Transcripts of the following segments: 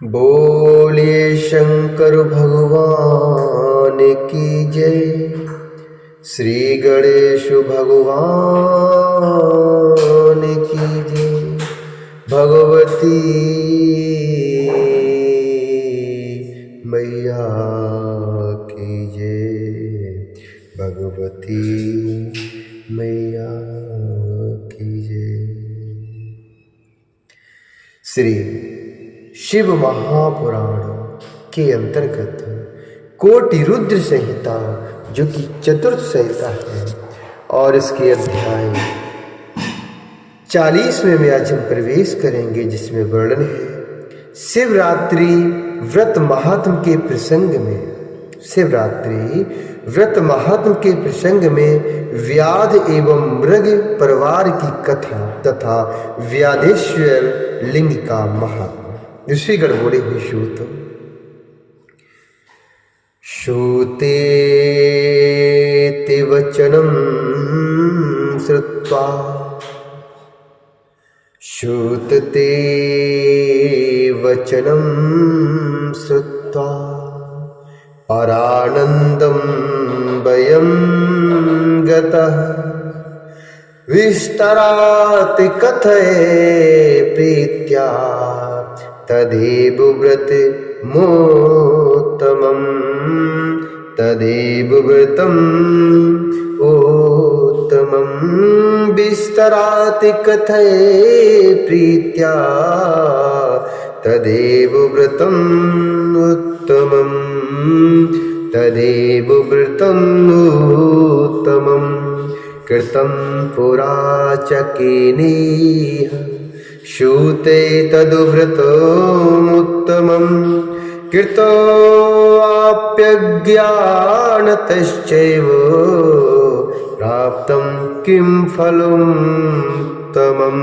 बोलिए शंकर भगवान की जय। श्री गणेश भगवान की जय। भगवती मैया की जय। भगवती मैया की जय। श्री शिव महापुराण के अंतर्गत कोटि रुद्र संहिता जो कि चतुर्थ संहिता है और इसके अध्याय 40वें में आज हम प्रवेश करेंगे, जिसमें वर्णन है शिवरात्रि व्रत महात्म के प्रसंग में। शिवरात्रि व्रत महात्म के प्रसंग में व्याध एवं मृग परिवार की कथा तथा व्याधेश्वर लिंग का महात्मा। ऋषिगण बोले हुए सूत श्रुते ते वचनं श्रुत्वा श्रुतते वचनं श्रुत्वा परानन्दं वयं गतः विस्तरात् कथये प्रीत्या तदेव व्रत मोत्तमं तदेव व्रतम् उत्तमं विस्तरात् कथये प्रीत्या तदेव व्रतम् उत्तमं तदेव व्रतम् उत्तमं कृतं पुरा च केनेह श्रुते तदुव्रतमुत्तमं कृतोऽप्यज्ञानतश्चैव प्राप्तं किं फलोत्तमं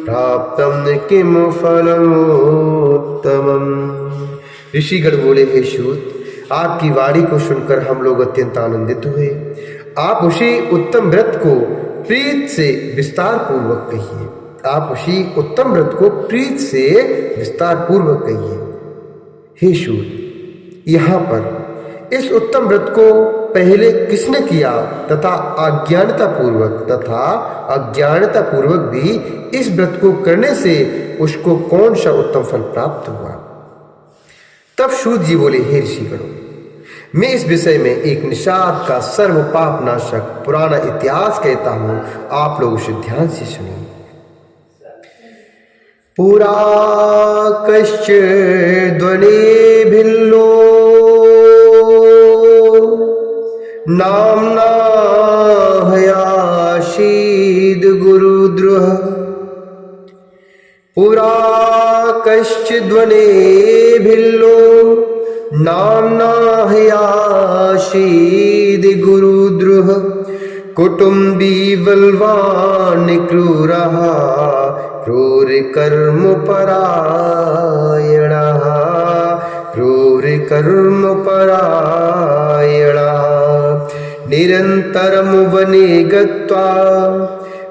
प्राप्तं किं फलोत्तमं। ऋषिगण बोले, हे सूत, आपकी वाणी को सुनकर हम लोग अत्यंत आनंदित हुए। आप उसी उत्तम व्रत को प्रीत से विस्तार पूर्वक कहिए। आप उसी उत्तम व्रत को प्रीत से विस्तार पूर्वक कहिए। हे सूत, यहाँ पर इस उत्तम व्रत को पहले किसने किया तथा अज्ञानता पूर्वक भी इस व्रत को करने से उसको कौन सा उत्तम फल प्राप्त हुआ। तब सूत जी बोले, हे ऋषिगणों, मैं इस विषय में एक निषाद का सर्व पाप नाशक पुराना इतिहास कहता हूं, आप लोग उसे ध्यान से सुनिए। पुरा कश्चिद्वने भिल्लो नाम्ना हयासीद गुरुद्रुह। पुरा कश्चिद्वने भिल्लो नाम्ना हयासीद गुरुद्रुह। कुटुम्बी बलवान क्रूरः क्रूरकर्मपरायणः क्रूरकर्मपरायणः। निरन्तरं वने गत्वा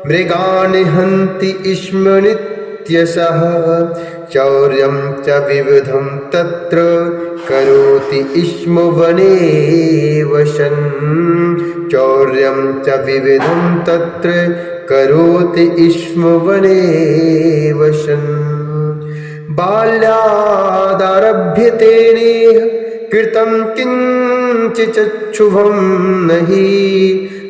मृगान् हन्ति स्म नित्यशः। चौर्यं च विविधं तत्र करोति स्म वने वसन्। चौर्यं च विविधं तत्र करोति स्म वने वसन्। बाल्यादारभ्य तेनेह कृतं किञ्चिच्चुभं नहि।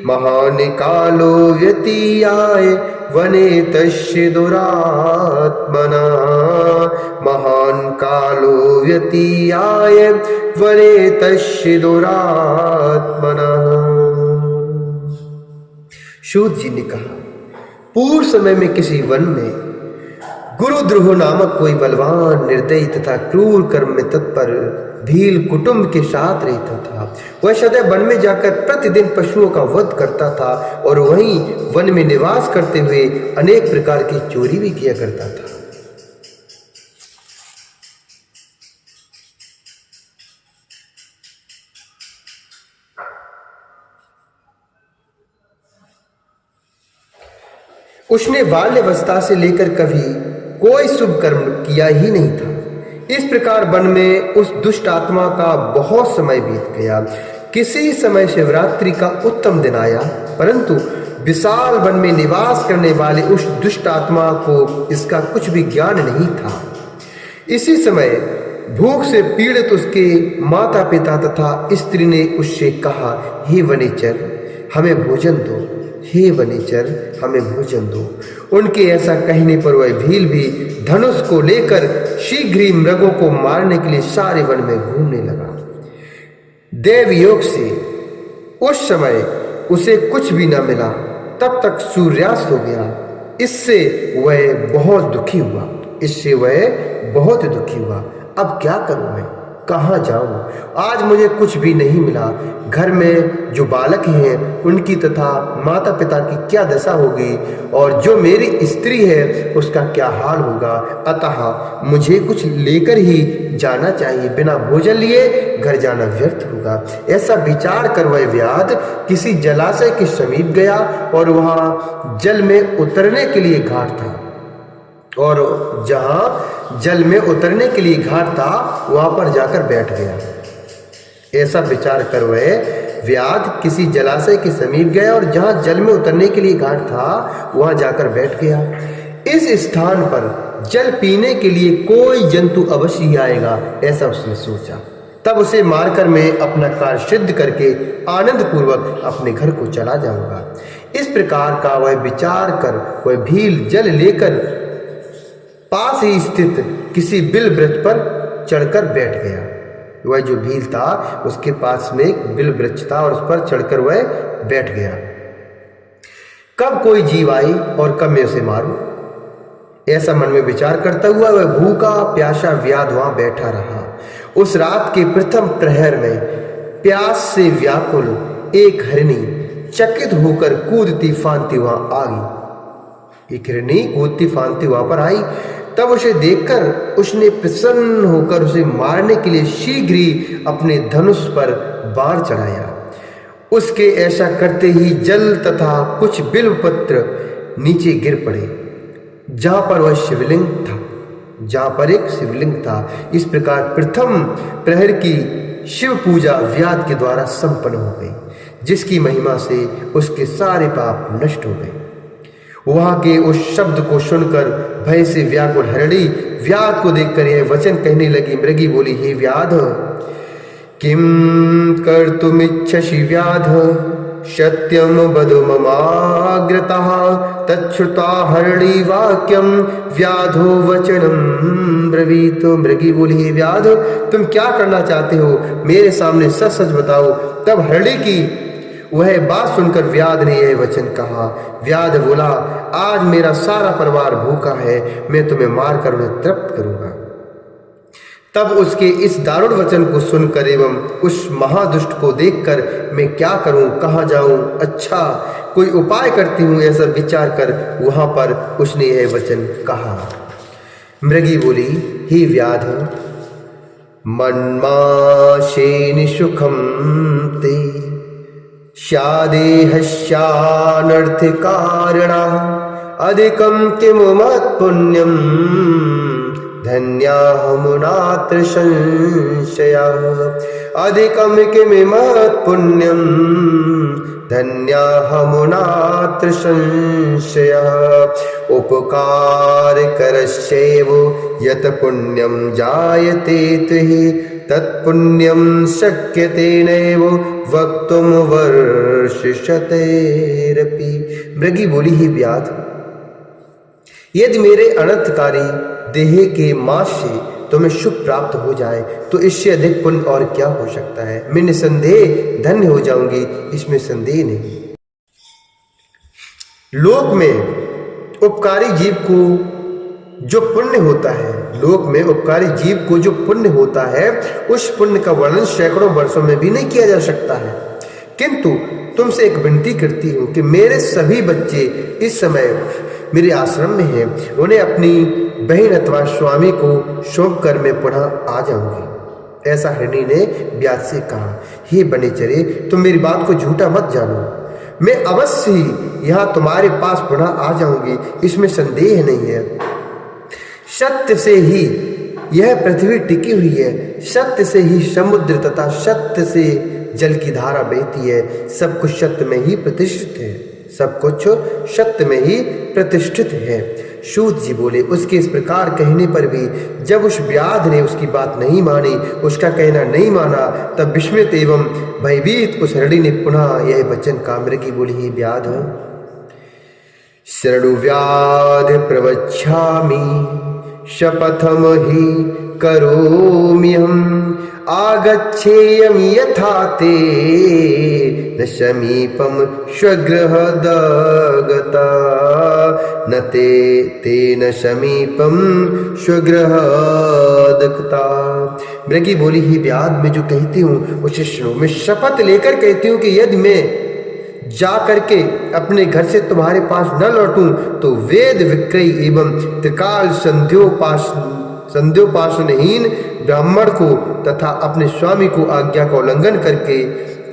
महान् कालो व्यतीयाय वने तस्य दुरात्मना। महान् कालो व्यतीयाय वने तस्य दुरात्मना। सूत जी ने कहा, पूर्व समय में किसी वन में गुरुद्रुह नामक कोई बलवान, निर्दयी तथा क्रूर कर्म में तत्पर भील कुटुंब के साथ रहता था। वह सदैव वन में जाकर प्रतिदिन पशुओं का वध करता था और वहीं वन में निवास करते हुए अनेक प्रकार की चोरी भी किया करता था। उसने बाल्यावस्था से लेकर कभी कोई शुभ कर्म किया ही नहीं था। इस प्रकार वन में उस दुष्ट आत्मा का बहुत समय बीत गया। किसी समय शिवरात्रि का उत्तम दिन आया, परंतु विशाल वन में निवास करने वाले उस दुष्ट आत्मा को इसका कुछ भी ज्ञान नहीं था। इसी समय भूख से पीड़ित उसके माता पिता तथा स्त्री ने उससे कहा, हे वनेचर हमें भोजन दो, हे वनेचर हमें भोजन दो। उनके ऐसा कहने पर वह भील भी धनुष को लेकर शीघ्र ही मृगों को मारने के लिए सारे वन में घूमने लगा। देव योग से उस समय उसे कुछ भी न मिला, तब तक सूर्यास्त हो गया। इससे वह बहुत दुखी हुआ। अब क्या करूं मैं, कहाँ जाऊं? आज मुझे कुछ भी नहीं मिला। घर में जो बालक हैं उनकी तथा माता पिता की क्या दशा होगी, और जो मेरी स्त्री है उसका क्या हाल होगा। अतः मुझे कुछ लेकर ही जाना चाहिए, बिना भोजन लिए घर जाना व्यर्थ होगा। ऐसा विचार कर वह व्याध किसी जलाशय के समीप गया और वहाँ जल में उतरने के लिए घाट था, और जहाँ जल में उतरने के लिए घाट था वहाँ पर जाकर बैठ गया। ऐसा विचार कर वह व्याध किसी जलाशय के समीप गया और जहाँ जल में उतरने के लिए घाट था वहाँ जाकर बैठ गया। इस स्थान पर जल पीने के लिए कोई जंतु अवश्य ही आएगा, ऐसा उसने सोचा। तब उसे मारकर मैं अपना कार्य सिद्ध करके आनंद पूर्वक अपने घर को चला जाऊंगा। इस प्रकार का वह विचार कर वह भील जल लेकर पास ही स्थित किसी बिल वृक्ष पर चढ़कर बैठ गया। वह जो भील था उसके पास में एक बिल वृक्ष था और उस पर चढ़कर वह बैठ गया। कब कोई जीव आई और कब मैं उसे मारूं, ऐसा मन में विचार करता हुआ वह भूखा प्यासा व्याध वहां बैठा रहा। उस रात के प्रथम प्रहर में प्यास से व्याकुल एक हरिणी चकित होकर कूदती फांदती वहां आ गई। एक हिरणी कूदती फांदती वहां पर आई। तब उसे देखकर उसने प्रसन्न होकर उसे मारने के लिए शीघ्र ही अपने धनुष पर बाण चढ़ाया। उसके ऐसा करते ही जल तथा कुछ बिल्वपत्र नीचे गिर पड़े, जहां पर वह शिवलिंग था, जहां पर एक शिवलिंग था। इस प्रकार प्रथम प्रहर की शिव पूजा व्याध के द्वारा संपन्न हो गई, जिसकी महिमा से उसके सारे पाप नष्ट हो गए। वहां के उस शब्द को सुनकर भय से व्याकुल हरिणी व्याध को देखकर यह वचन कहने लगी। मृगी बोली, हे व्याध, किम कर्तुमिच्छसि व्याध, सत्यम वद ममाग्रतः। तच्छ्रुता हरिणी वाक्यम व्याधो वचनम ब्रवीत। मृगी बोली, हे व्याध, तुम क्या करना चाहते हो, मेरे सामने सच सच बताओ। तब हरिणी की वह बात सुनकर व्याध ने यह वचन कहा। व्याध बोला, आज मेरा सारा परिवार भूखा है, मैं तुम्हें मारकर उन्हें तृप्त करूंगा। तब उसके इस दारुण वचन को सुनकर एवं उस महादुष्ट को देखकर मैं क्या करूं, कहाँ जाऊं, अच्छा कोई उपाय करती हूं, ऐसा विचार कर वहां पर उसने यह वचन कहा। मृगी बोली, हे व्याध, मन्माशेन सुखम ते स्यादेहस्यानर्थकारिणा अधिकं किम मत्पुण्यं धन्याहमुनात्र संशयः। अधिकं किम मत्पुण्यं धन्याहमुनात्र संशयः। उपकारकरस्यैव यत् पुण्यं जायते तुहि तत्पुण्यं शक्यते नैव वक्तुं वर्षिष्यतेरपि। मृगी बोली, ही व्याध, यदि मेरे अनर्थकारी देह के मांस से तुम्हें सुख प्राप्त हो जाए तो इससे अधिक पुण्य और क्या हो सकता है। मैं निसंदेह धन्य हो जाऊंगी, इसमें संदेह नहीं। लोक में उपकारी जीव को जो पुण्य होता है, लोक में उपकारी जीव को जो पुण्य होता है, उस पुण्य का वर्णन सैकड़ों वर्षों में भी नहीं किया जा सकता है। किंतु तुमसे एक विनती करती हूँ कि मेरे सभी बच्चे इस समय मेरे आश्रम में हैं, उन्हें अपनी बहन अथवा स्वामी को सौंप कर मैं पुनः आ जाऊंगी। ऐसा हरिणी ने व्याध से कहा। हे वनेचरे, तुम मेरी बात को झूठा मत जानो, मैं अवश्य ही यहाँ तुम्हारे पास पुनः आ जाऊंगी, इसमें संदेह नहीं है। सत्य से ही यह पृथ्वी टिकी हुई है, सत्य से ही समुद्र तथा सत्य से जल की धारा बहती है। सब कुछ सत्य में ही प्रतिष्ठित है, सब कुछ सत्य में ही प्रतिष्ठित है। सूत जी बोले, उसके इस प्रकार कहने पर भी जब उस व्याध ने उसकी बात नहीं मानी, उसका कहना नहीं माना, तब विस्मित एवं भयभीत उस हरिणी ने पुनः यह वचन कहा। मृगी बोली, हे व्याध, शरणु व्याध प्रवक्ष्यामि शपथम ही करोम्यहम् आगच्छेयं यथा ते न समीपम स्वगृहदगता न तेन समीपम स्वगृहदगता। मृगी बोली, ही व्याध, मैं जो कहती हूँ उसे सुनो। मैं शपथ लेकर कहती हूँ कि यदि मैं जा करके अपने घर से तुम्हारे पास न लौटूं तो वेद विक्रयी एवं त्रिकाल संध्योपासनहीन ब्राह्मण को तथा अपने स्वामी को आज्ञा का उल्लंघन करके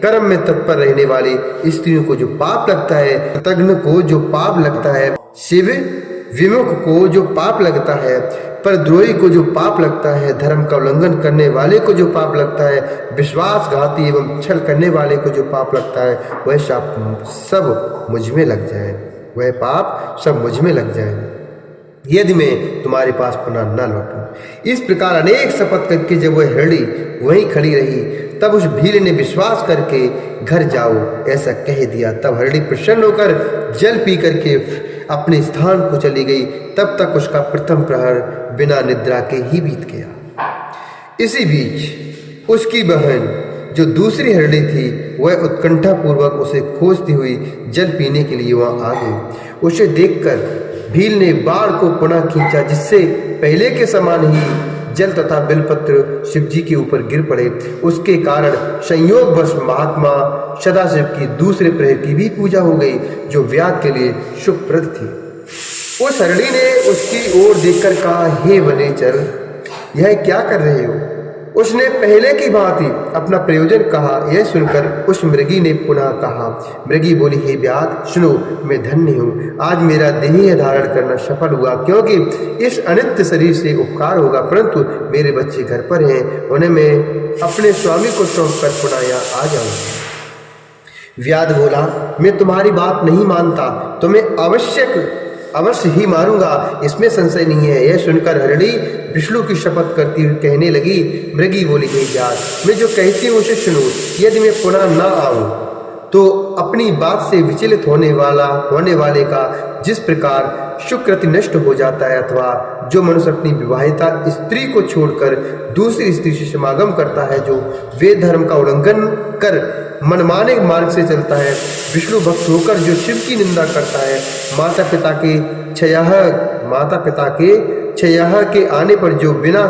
कर्म में तत्पर रहने वाली स्त्रियों को जो पाप लगता है, तग्न को जो पाप लगता है, शिव विमुख को जो पाप लगता है, परद्रोही को जो पाप लगता है, धर्म का उल्लंघन करने वाले को जो पाप लगता है, विश्वासघाती एवं छल करने वाले को जो पाप लगता है, वह सब मुझ में लग जाए, वह पाप सब मुझ में लग जाए यदि मैं तुम्हारे पास पुनः न लौटूं। इस प्रकार अनेक शपथ करके जब वह हरिणी वहीं खड़ी रही, तब उस भील ने विश्वास करके घर जाओ ऐसा कह दिया। तब हरिणी प्रसन्न होकर जल पी करके अपने स्थान को चली गई। तब तक उसका प्रथम प्रहर बिना निद्रा के ही बीत गया। इसी बीच उसकी बहन जो दूसरी हरिणी थी, वह उत्कंठा पूर्वक उसे खोजती हुई जल पीने के लिए वहां आ गई। उसे देखकर भील ने बाण को पुनः खींचा, जिससे पहले के समान ही जल तथा बिलपत्र शिवजी के ऊपर गिर पड़े। उसके कारण संयोगवश महात्मा सदाशिव की दूसरे प्रहर की भी पूजा हो गई, जो व्याध के लिए शुभप्रद थी। उस हरिणी ने उसकी ओर देखकर कहा, हे वनेचर, यह क्या कर रहे हो? उसने पहले की भांति अपना प्रयोजन कहा। यह सुनकर उस मृगी ने पुनः कहा। मृगी बोली, हे व्याध, सुनो, मैं धन्य हूँ। आज मेरा देह धारण करना सफल हुआ, क्योंकि इस अनित्य शरीर से उपकार होगा, परंतु मेरे बच्चे घर पर हैं, उन्हें मैं अपने स्वामी को सौंप कर पुनः यहाँ आ जाऊंगा। व्याध बोला, मैं तुम्हारी बात नहीं मानता, तुम्हें अवश्य ही मारूंगा, इसमें संशय नहीं है। यह सुनकर हरिणी विष्णु की शपथ करती हुई कहने लगी। मृगी बोली, हे व्याध, मैं जो कहती हूँ उसे सुनो। यदि मैं पुनः न आऊं तो अपनी बात से विचलित होने वाले का जिस प्रकार शुक्रति नष्ट हो जाता है, अथवा जो मनुष्य अपनी विवाहिता स्त्री को छोड़कर दूसरी स्त्री से समागम करता है, जो वेद धर्म का उल्लंघन कर मनमाने मार्ग से चलता है, विष्णु भक्त होकर जो शिव की निंदा करता है, माता पिता के क्षय के आने पर जो बिना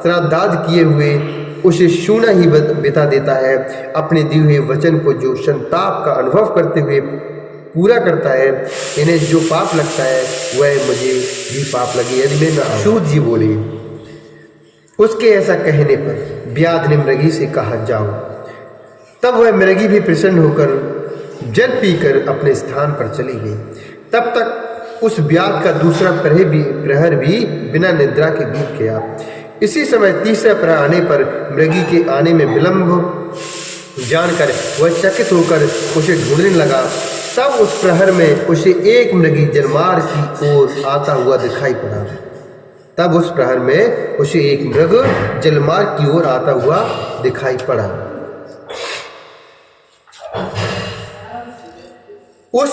श्राद्धादि किए हुए उसे शून्य ही बिता देता है, अपने दिए हुए वचन को जो संताप का अनुभव करते हुए पूरा करता है, इन्हें जो पाप लगता है वह मुझे भी पाप लगे यदि मैं न। सूत जी बोले, उसके ऐसा कहने पर व्याध ने मृगी से कहा, जाओ। तब वह मृगी भी प्रसन्न होकर जल पीकर अपने स्थान पर चली गई। तब तक उस व्याध का दूसरा प्रहर भी बिना निद्रा के बीत गया। इसी समय तीसरा प्रहर आने पर मृगी के आने में विलंब जानकर वह चकित होकर उसे ढूंढने लगा। तब उस प्रहर में उसे एक मृगी जलमार्ग की ओर आता हुआ दिखाई पड़ा। तब उस प्रहर में उसे एक मृग जलमार्ग की ओर आता हुआ दिखाई पड़ा। उस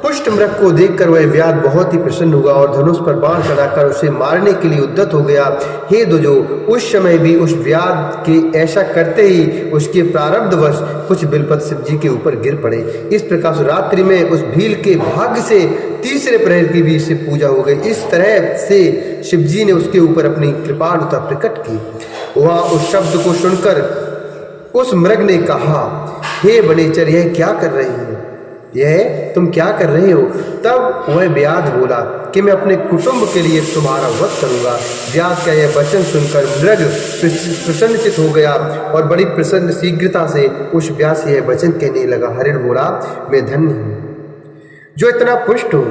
पुष्ट मृग को देखकर वह व्याध बहुत ही प्रसन्न हुआ और धनुष पर बाण चढ़ाकर उसे मारने के लिए उद्यत हो गया। हे दुजो, उस समय भी उस व्याध के ऐसा करते ही उसके प्रारब्धवश कुछ बिलपत शिव जी के ऊपर गिर पड़े। इस प्रकार रात्रि में उस भील के भाग्य से तीसरे प्रहर की भी से पूजा हो गई। इस तरह से शिव जी ने उसके ऊपर अपनी कृपालुता प्रकट की। वहाँ उस शब्द को सुनकर उस मृग ने कहा, हे वनेचर, यह क्या कर रही हो? यह तुम क्या कर रहे हो? तब वह व्याध बोला कि मैं अपने कुटुंब के लिए तुम्हारा वध करूंगा। व्याध का यह वचन सुनकर मृग प्रसन्नचित हो गया और बड़ी प्रसन्न शीघ्रता से उस व्याध से यह वचन कहने लगा। हरिण बोला, मैं धन्य हूँ जो इतना पुष्ट हो,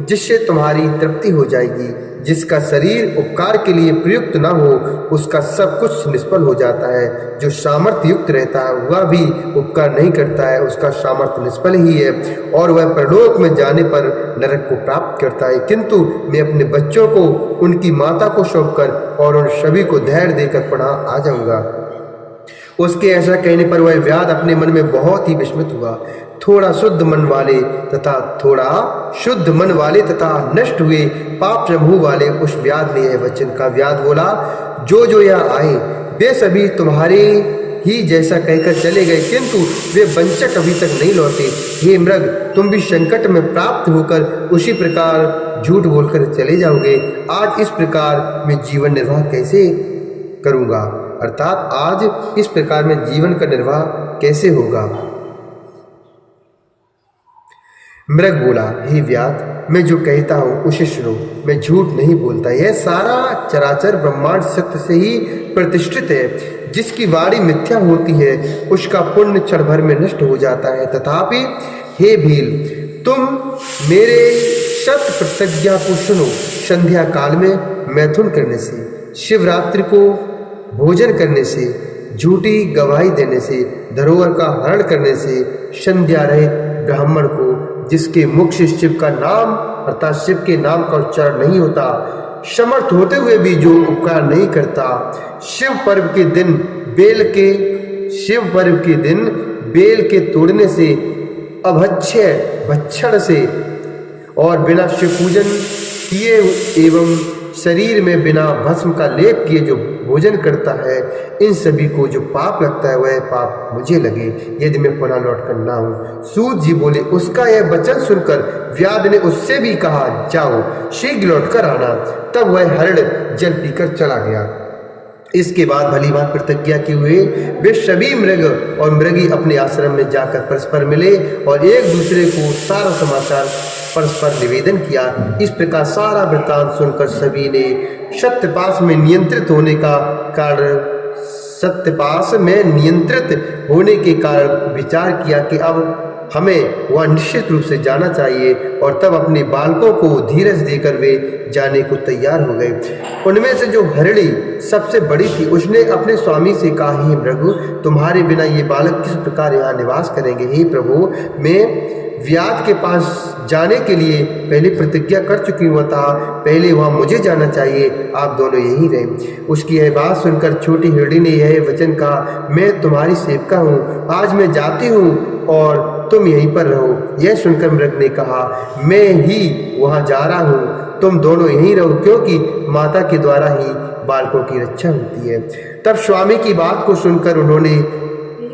जिससे तुम्हारी तृप्ति हो जाएगी। जिसका शरीर उपकार के लिए प्रयुक्त न हो उसका सब कुछ निष्फल हो जाता है। जो सामर्थ्य युक्त रहता है वह भी उपकार नहीं करता है, उसका सामर्थ्य निष्फल ही है और वह परलोक में जाने पर नरक को प्राप्त करता है। किंतु मैं अपने बच्चों को उनकी माता को सौंपकर और उन सभी को धैर्य देकर पढ़ा आ जाऊंगा। उसके ऐसा कहने पर वह व्याध अपने मन में बहुत ही विस्मित हुआ। थोड़ा शुद्ध मन वाले तथा नष्ट हुए पाप समूह वाले उस व्याध ने यह वचन का। व्याध बोला, जो यहाँ आए वे सभी तुम्हारे ही जैसा कहकर चले गए, किंतु वे वंचक अभी तक नहीं लौटे। हे मृग, तुम भी संकट में प्राप्त होकर उसी प्रकार झूठ बोलकर चले जाओगे। आज इस प्रकार मैं जीवन निर्वाह कैसे करूँगा, अर्थात आज इस प्रकार में जीवन का निर्वाह कैसे होगा। मृग बोला, हे व्याध, मैं जो कहता हूँ उसे सुनो, मैं झूठ नहीं बोलता। यह सारा चराचर ब्रह्मांड सत्य से ही प्रतिष्ठित है। जिसकी वाणी मिथ्या होती है उसका पुण्य क्षण भर में नष्ट हो जाता है। तथापि हे भील, तुम मेरे शत प्रतिज्ञा को सुनो। संध्या काल में मैथुन करने से, शिवरात्रि को भोजन करने से, झूठी गवाही देने से, धरोहर का हरण करने से, संध्या रहित ब्राह्मण को जिसके मुख से शिव का नाम अर्थात शिव के नाम का उच्चारण नहीं होता, समर्थ होते हुए भी जो उपकार नहीं करता, शिव पर्व के दिन बेल के तोड़ने से, अभक्ष्य भक्षण से और बिना शिव पूजन किए एवं शरीर में बिना भस्म का लेप किए जो भोजन करता है, इन सभी को जो पाप लगता है वह पाप मुझे लगे यदि मैं पुनः लौट कर ना हूँ। सूत जी बोले, उसका यह वचन सुनकर व्याध ने उससे भी कहा, जाओ शीघ्र लौट कर आना। तब वह हरण जल पीकर चला गया। इसके बाद भली बात प्रतिज्ञा किए हुए वे सभी मृग और मृगी अपने आश्रम में जाकर परस्पर मिले और एक दूसरे को सारा समाचार परस्पर निवेदन किया। इस प्रकार सारा वृत्तांत सुनकर सभी ने सत्यपाश में नियंत्रित होने के कारण विचार किया कि अब हमें वह निश्चित रूप से जाना चाहिए और तब अपने बालकों को धीरज देकर वे जाने को तैयार हो गए। उनमें से जो हरिणी सबसे बड़ी थी उसने अपने स्वामी से कहा, हे प्रभु, तुम्हारे बिना ये बालक किस प्रकार यहाँ निवास करेंगे। हे प्रभु, मैं व्याध के पास जाने के लिए पहले प्रतिज्ञा कर चुकी हूँ, पहले वहाँ मुझे जाना चाहिए, आप दोनों यहीं रहे। उसकी यह बात सुनकर छोटी हिरणी ने यह वचन कहा, मैं तुम्हारी सेविका हूँ, आज मैं जाती हूँ और तुम यहीं पर रहो। यह सुनकर मृग ने कहा, मैं ही वहाँ जा रहा हूँ, तुम दोनों यहीं रहो, क्योंकि माता के द्वारा ही बालकों की रक्षा होती है। तब स्वामी की बात को सुनकर उन्होंने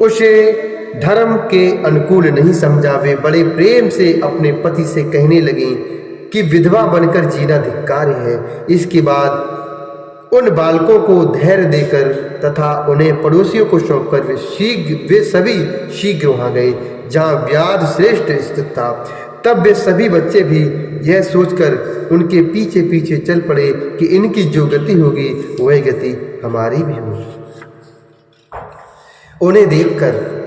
उसे धर्म के अनुकूल नहीं समझा। वे बड़े प्रेम से अपने पति से कहने लगी कि विधवा बनकर जीना धिक्कार है। इसके बाद उन बालकों को धैर्य देकर तथा उन्हें पड़ोसियों को सौंपकर वे सभी शीघ्र वहाँ गए जहाँ व्याध श्रेष्ठ स्थित था। तब वे सभी बच्चे भी यह सोचकर उनके पीछे पीछे चल पड़े कि इनकी जो गति होगी वह गति हमारी भी होगी। उन्हें देखकर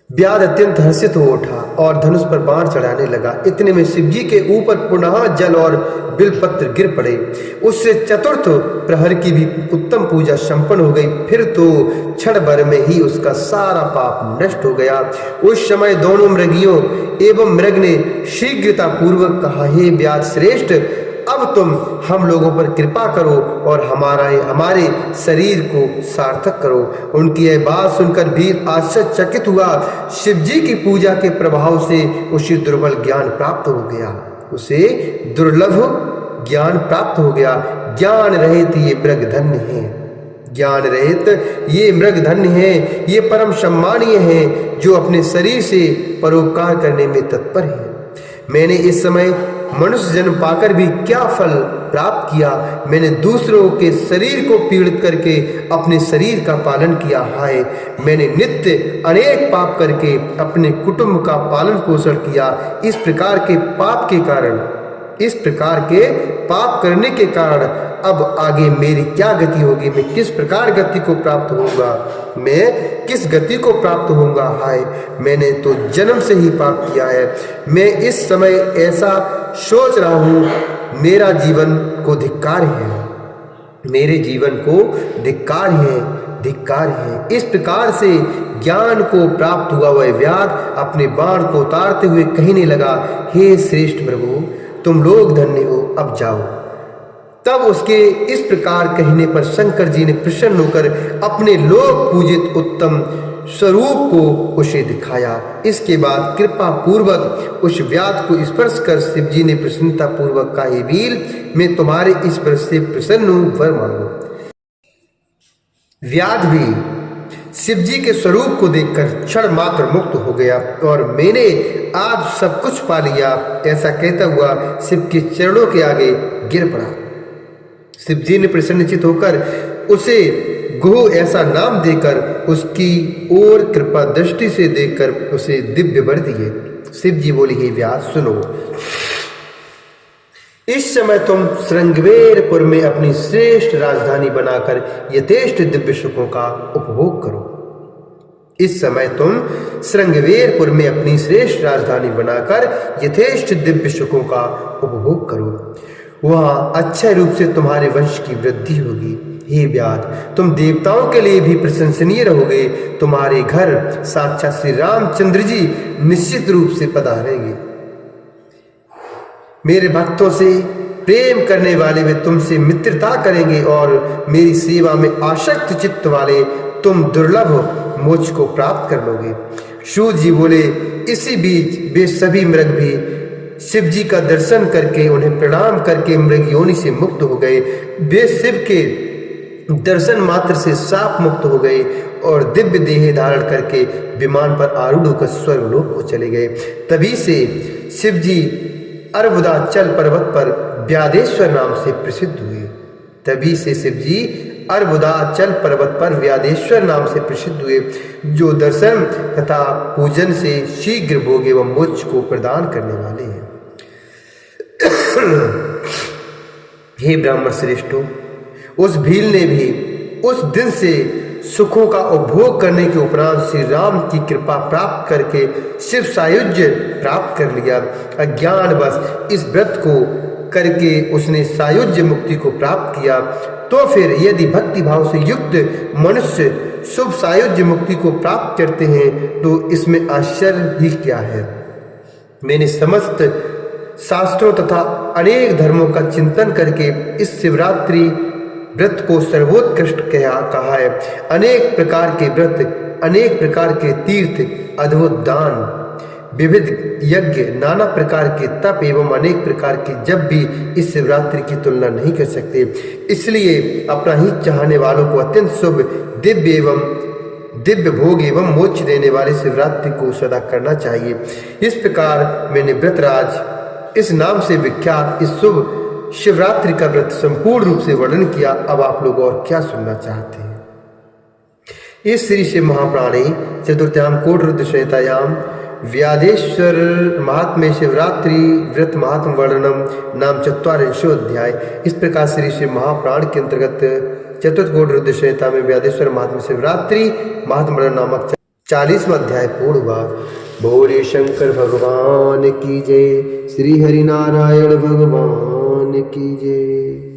व्याध अत्यंत हर्षित हो उठा और धनुष पर बाण चढ़ाने लगा। इतने में शिवजी के ऊपर पुनः जल और बिलपत्र गिर पड़े। उससे चतुर्थ प्रहर की भी उत्तम पूजा संपन्न हो गई। फिर तो क्षण भर में ही उसका सारा पाप नष्ट हो गया। उस समय दोनों मृगियों एवं मृग ने शीघ्रता पूर्वक कहा, हे व्याध श्रेष्ठ, अब तुम हम लोगों पर कृपा करो और हमारे शरीर को सार्थक करो। उनकी यह बात सुनकर वीर आश्चर्यचकित हुआ। शिवजी की पूजा के प्रभाव से उसे दुर्लभ ज्ञान प्राप्त हो गया। ज्ञान रहित ये मृग धन्य है, ज्ञान रहित ये मृग धन्य है, ये परम सम्मानीय है जो अपने शरीर से परोपकार करने में तत्पर है। मैंने इस समय मनुष्य जन्म पाकर भी क्या फल प्राप्त किया। मैंने दूसरों के शरीर को पीड़ित करके अपने शरीर का पालन किया। हाय, मैंने नित्य अनेक पाप करके अपने कुटुंब का पालन पोषण किया। इस प्रकार के पाप करने के कारण अब आगे मेरी क्या गति होगी, मैं किस प्रकार गति को प्राप्त होऊंगा। मैं किस गति को प्राप्त होऊंगा। हाय, मैंने तो जन्म से ही पाप किया है। मैं इस समय ऐसा सोच रहा हूँ, मेरा जीवन को धिक्कार है, मेरे जीवन को धिक्कार है, धिक्कार है। इस प्रकार से ज्ञान को प्राप्त हुआ वह व्याध अपने बाण को उतारते हुए कहने लगा, हे श्रेष्ठ प्रभु, तुम लोग धन्य हो, अब जाओ। तब उसके इस प्रकार कहने पर शंकर जी ने प्रसन्न होकर अपने लोक पूजित उत्तम स्वरूप को उसे दिखाया। इसके बाद कृपा पूर्वक उस व्याध को स्पर्श कर शिव जी ने प्रसन्नता पूर्वक कहा, हे वीर, मैं तुम्हारे इस स्पर्श से प्रसन्न हूं, वर मांगो। व्याध भी शिव जी के स्वरूप को देखकर क्षण मात्र मुक्त हो गया और मैंने आज सब कुछ पा लिया, ऐसा कहता हुआ शिव के चरणों के आगे गिर पड़ा। शिव जी ने प्रसन्नचित होकर उसे गुह ऐसा नाम देकर उसकी ओर कृपा दृष्टि से देखकर उसे दिव्य वर दिए। शिव जी बोले, हे व्यास, सुनो, इस समय तुम श्रृंगवेरपुर में अपनी श्रेष्ठ राजधानी बनाकर यथेष्ट दिव्य सुखों का उपभोग करो। इस समय तुम श्रृंगवेरपुर में अपनी श्रेष्ठ राजधानी बनाकर यथेष्ट दिव्य सुखों का उपभोग करो। वहां अच्छे रूप से तुम्हारे वंश की वृद्धि होगी। हे व्याध, तुम देवताओं के लिए भी प्रशंसनीय रहोगे। तुम्हारे घर साक्षात श्री रामचंद्र जी निश्चित रूप से पधारेंगे। मेरे भक्तों से प्रेम करने वाले वे तुमसे मित्रता करेंगे और मेरी सेवा में आसक्त चित्त वाले तुम दुर्लभ मोक्ष को प्राप्त कर लोगे। सूत जी बोले, इसी बीच वे सभी मृग भी शिव जी का दर्शन करके उन्हें प्रणाम करके मृग योनि से मुक्त हो गए। वे शिव के दर्शन मात्र से साप मुक्त हो गए और दिव्य देह धारण करके विमान पर आरूढ़ होकर स्वर्गलोक को चले गए। तभी से शिव जी अर्बुदाचल पर्वत पर व्यादेश्वर नाम से प्रसिद्ध हुए। तभी से शिव जी अर्बुदाचल पर्वत पर व्यादेश्वर नाम से प्रसिद्ध हुए, जो दर्शन तथा पूजन से शीघ्र भोग एवं मोक्ष को प्रदान करने वाले हैं। हे ब्राह्मण श्रेष्ठों, उस भील ने भी उस दिन से सुखों का उपभोग करने के उपरांत श्री राम की कृपा प्राप्त करके शिव सायुज्य प्राप्त कर लिया। अज्ञान बस इस व्रत को करके उसने सायुज्य मुक्ति को प्राप्त किया। तो फिर यदि भक्ति भाव से युक्त मनुष्य शुभ सायुज्य मुक्ति को प्राप्त करते हैं तो इसमें आश्चर्य ही क्या है। मैंने समस्त शास्त्रों तथा अनेक धर्मों का चिंतन करके इस शिवरात्रि व्रत को सर्वोत्कृष्ट कहा है। अनेक प्रकार के व्रत, अनेक प्रकार के तीर्थ, अद्भुत दान, विविध यज्ञ, नाना प्रकार के तप एवं अनेक प्रकार के जप भी इस शिवरात्रि की तुलना नहीं कर सकते। इसलिए अपना हित चाहने वालों को अत्यंत शुभ दिव्य भोग एवं मोक्ष देने वाले शिवरात्रि को सदा करना चाहिए। इस प्रकार मैंने व्रतराज इस नाम से विख्यात इस शुभ शिवरात्रि का व्रत संपूर्ण रूप से वर्णन किया। अब आप लोग और क्या सुनना चाहते हैं? इस श्री शिव महाप्राणे चतुर्थ्याम कोटरुद्र संहितायाम व्यादेश्वर महात्म्य शिवरात्रि व्रत महात्म वर्णनम नाम 44वां अध्याय। इस प्रकार श्री शिव महाप्राण के अंतर्गत चतुर्थ कोटरुद्र संहिता में व्यादेश्वर महात्म्य शिवरात्रि महात्म वर्णन नामक 40वां अध्याय पूर्ण हुआ। भोले शंकर भगवान की जय, श्री हरि नारायण भगवान की जय।